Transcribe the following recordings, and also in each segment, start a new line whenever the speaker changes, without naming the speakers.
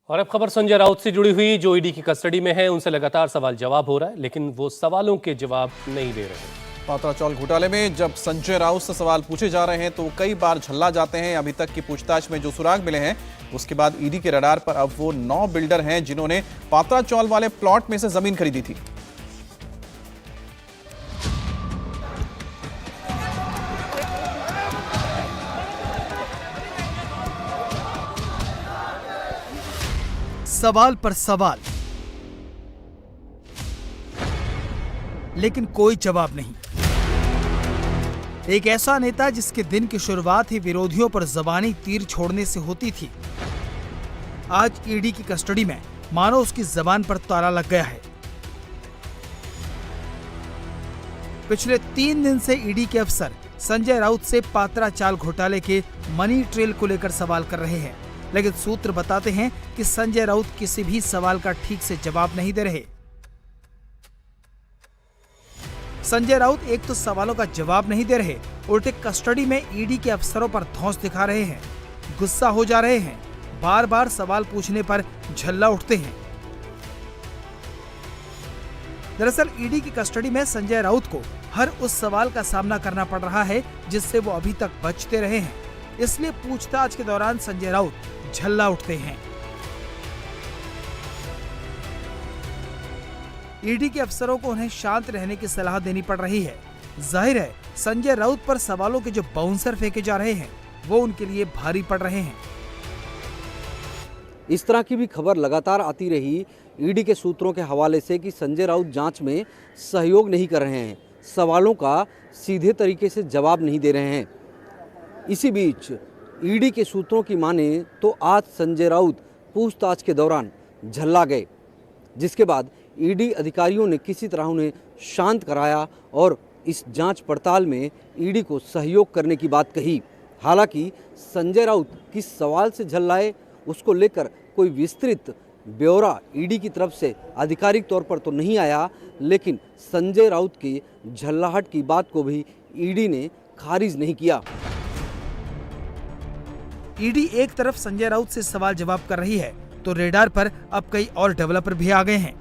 और अब खबर संजय राउत से जुड़ी हुई, जो ईडी की कस्टडी में है। उनसे लगातार सवाल जवाब हो रहा है, लेकिन वो सवालों के जवाब नहीं दे रहे।
पात्रा चावल घोटाले में जब संजय राउत से सवाल पूछे जा रहे हैं तो कई बार झल्ला जाते हैं। अभी तक की पूछताछ में जो सुराग मिले हैं, उसके बाद ईडी के रडार पर अब वो 9 बिल्डर हैं जिन्होंने पात्रा चावल वाले प्लॉट में से जमीन खरीदी थी।
सवाल पर सवाल, लेकिन कोई जवाब नहीं। एक ऐसा नेता जिसके दिन की शुरुआत ही विरोधियों पर ज़बानी तीर छोड़ने से होती थी, आज ईडी की कस्टडी में मानो उसकी जबान पर ताला लग गया है। पिछले 3 दिन से ईडी के अफसर संजय राउत से पात्रा चाल घोटाले के मनी ट्रेल को लेकर सवाल कर रहे हैं, लेकिन सूत्र बताते हैं कि संजय राउत किसी भी सवाल का ठीक से जवाब नहीं दे रहे। संजय राउत एक तो सवालों का जवाब नहीं दे रहे, उल्टे कस्टडी में ईडी के अफसरों पर धौंस दिखा रहे हैं, गुस्सा हो जा रहे हैं, बार बार सवाल पूछने पर झल्ला उठते हैं। दरअसल ईडी की कस्टडी में संजय राउत को हर उस सवाल का सामना करना पड़ रहा है जिससे वो अभी तक बचते रहे हैं। इसलिए पूछताछ के दौरान संजय राउत झल्ला उठते हैं। ईडी के अफसरों को उन्हें शांत रहने की सलाह देनी पड़ रही है। जाहिर है संजय राउत पर सवालों के जो बाउंसर फेंके जा रहे हैं वो उनके लिए भारी पड़ रहे हैं।
इस तरह की भी खबर लगातार आती रही ईडी के सूत्रों के हवाले से कि संजय राउत जांच में सहयोग नहीं कर रहे हैं, सवालों का सीधे तरीके से जवाब नहीं दे रहे हैं। इसी बीच ईडी के सूत्रों की माने तो आज संजय राउत पूछताछ के दौरान झल्ला गए, जिसके बाद ईडी अधिकारियों ने किसी तरह उन्हें शांत कराया और इस जांच पड़ताल में ईडी को सहयोग करने की बात कही। हालांकि संजय राउत किस सवाल से झल्लाए उसको लेकर कोई विस्तृत ब्यौरा ईडी की तरफ से आधिकारिक तौर पर तो नहीं आया, लेकिन संजय राउत की झल्लाहट की बात को भी ईडी ने खारिज नहीं किया।
ईडी एक तरफ संजय राउत से सवाल जवाब कर रही है तो रेडार पर अब कई और डेवलपर भी आ गए हैं।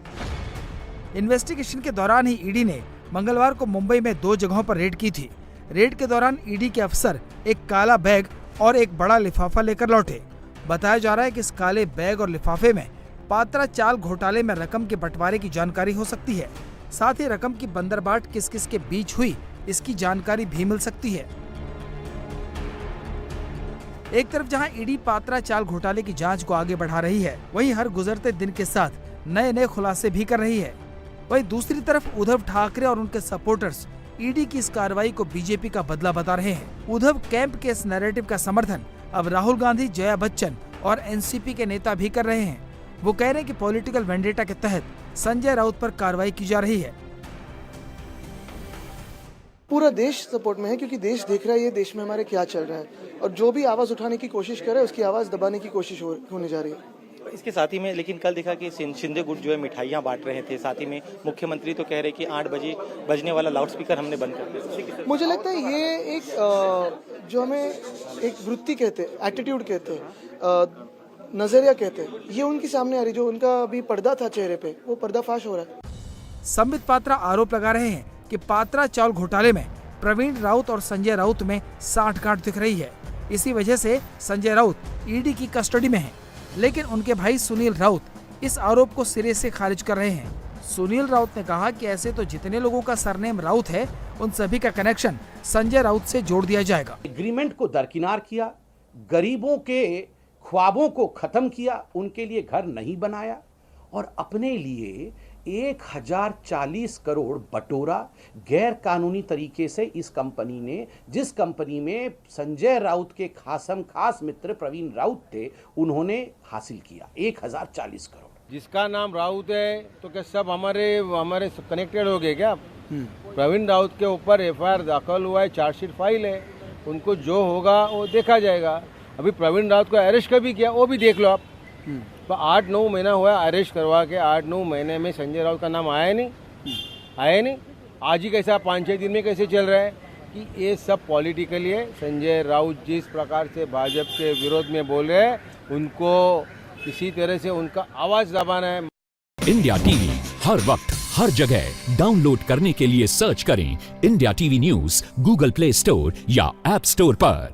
इन्वेस्टिगेशन के दौरान ही ईडी ने मंगलवार को मुंबई में 2 जगहों पर रेड की थी। रेड के दौरान ईडी के अफसर एक काला बैग और एक बड़ा लिफाफा लेकर लौटे। बताया जा रहा है कि इस काले बैग और लिफाफे में पात्रा चाल घोटाले में रकम के बंटवारे की जानकारी हो सकती है। साथ ही रकम की बंदरबाट किस किस के बीच हुई इसकी जानकारी भी मिल सकती है। एक तरफ जहां ईडी पात्रा चाल घोटाले की जांच को आगे बढ़ा रही है, वहीं हर गुजरते दिन के साथ नए नए खुलासे भी कर रही है। वहीं दूसरी तरफ उद्धव ठाकरे और उनके सपोर्टर्स ईडी की इस कार्रवाई को बीजेपी का बदला बता रहे हैं। उद्धव कैंप के इस नैरेटिव का समर्थन अब राहुल गांधी, जया बच्चन और एनसीपी के नेता भी कर रहे हैं। वो कह रहे हैं कि पॉलिटिकल वेंडेटा के तहत संजय राउत पर कार्रवाई की जा रही है।
पूरा देश सपोर्ट में है, क्योंकि देश देख रहा है ये देश में हमारे क्या चल रहा है, और जो भी आवाज उठाने की कोशिश करे उसकी आवाज दबाने की कोशिश होने जा रही है।
इसके साथ ही में लेकिन कल देखा कि शिंदे गुट जो है मिठाइयाँ बांट रहे थे, साथ ही में मुख्यमंत्री तो कह रहे कि 8 बजे बजने वाला लाउडस्पीकर हमने बंद कर दिया।
मुझे लगता है ये एक जो हमें एक वृत्ति कहते हैं, एटीट्यूड कहते हैं, नजरिया कहते हैं, ये उनके सामने आ रही, जो उनका अभी पर्दा था चेहरे पे, वो पर्दाफाश हो रहा है।
संबित पात्रा आरोप लगा रहे हैं कि पात्रा चावल घोटाले में प्रवीण राउत और संजय राउत में साठगांठ दिख रही है। इसी वजह से संजय राउत ईडी की कस्टडी में हैं। लेकिन उनके भाई सुनील राउत इस आरोप को सिरे से खारिज कर रहे हैं। सुनील राउत ने कहा कि ऐसे तो जितने लोगों का सरनेम राउत है उन सभी का कनेक्शन संजय राउत से जोड़ दिया जाएगा।
एग्रीमेंट को दरकिनार किया, गरीबों के ख्वाबों को खत्म किया, उनके लिए घर नहीं बनाया और अपने लिए 1040 करोड़ बटोरा गैर कानूनी तरीके से इस कंपनी ने, जिस कंपनी में संजय राउत के खास मित्र प्रवीण राउत थे, उन्होंने हासिल किया 1040 करोड़।
जिसका नाम राउत है तो क्या सब हमारे कनेक्टेड हो गए क्या? प्रवीण राउत के ऊपर एफआईआर दाखिल हुआ है, चार्जशीट फाइल है, उनको जो होगा वो देखा जाएगा। अभी प्रवीण राउत को अरेस्ट कर भी किया, वो भी देख लो आप। तो 8-9 महीना हुआ अरेस्ट करवा के, 8-9 महीने में संजय राउत का नाम आया नहीं। आज ही कैसा 5-6 दिन में कैसे चल रहा है कि ये सब पॉलिटिकली है। संजय राउत जिस प्रकार से भाजपा के विरोध में बोल रहे हैं, उनको किसी तरह से उनका आवाज़ दबाना है।
इंडिया टीवी हर वक्त हर जगह डाउनलोड करने के लिए सर्च करें India TV news Google play store या ऐप स्टोर पर।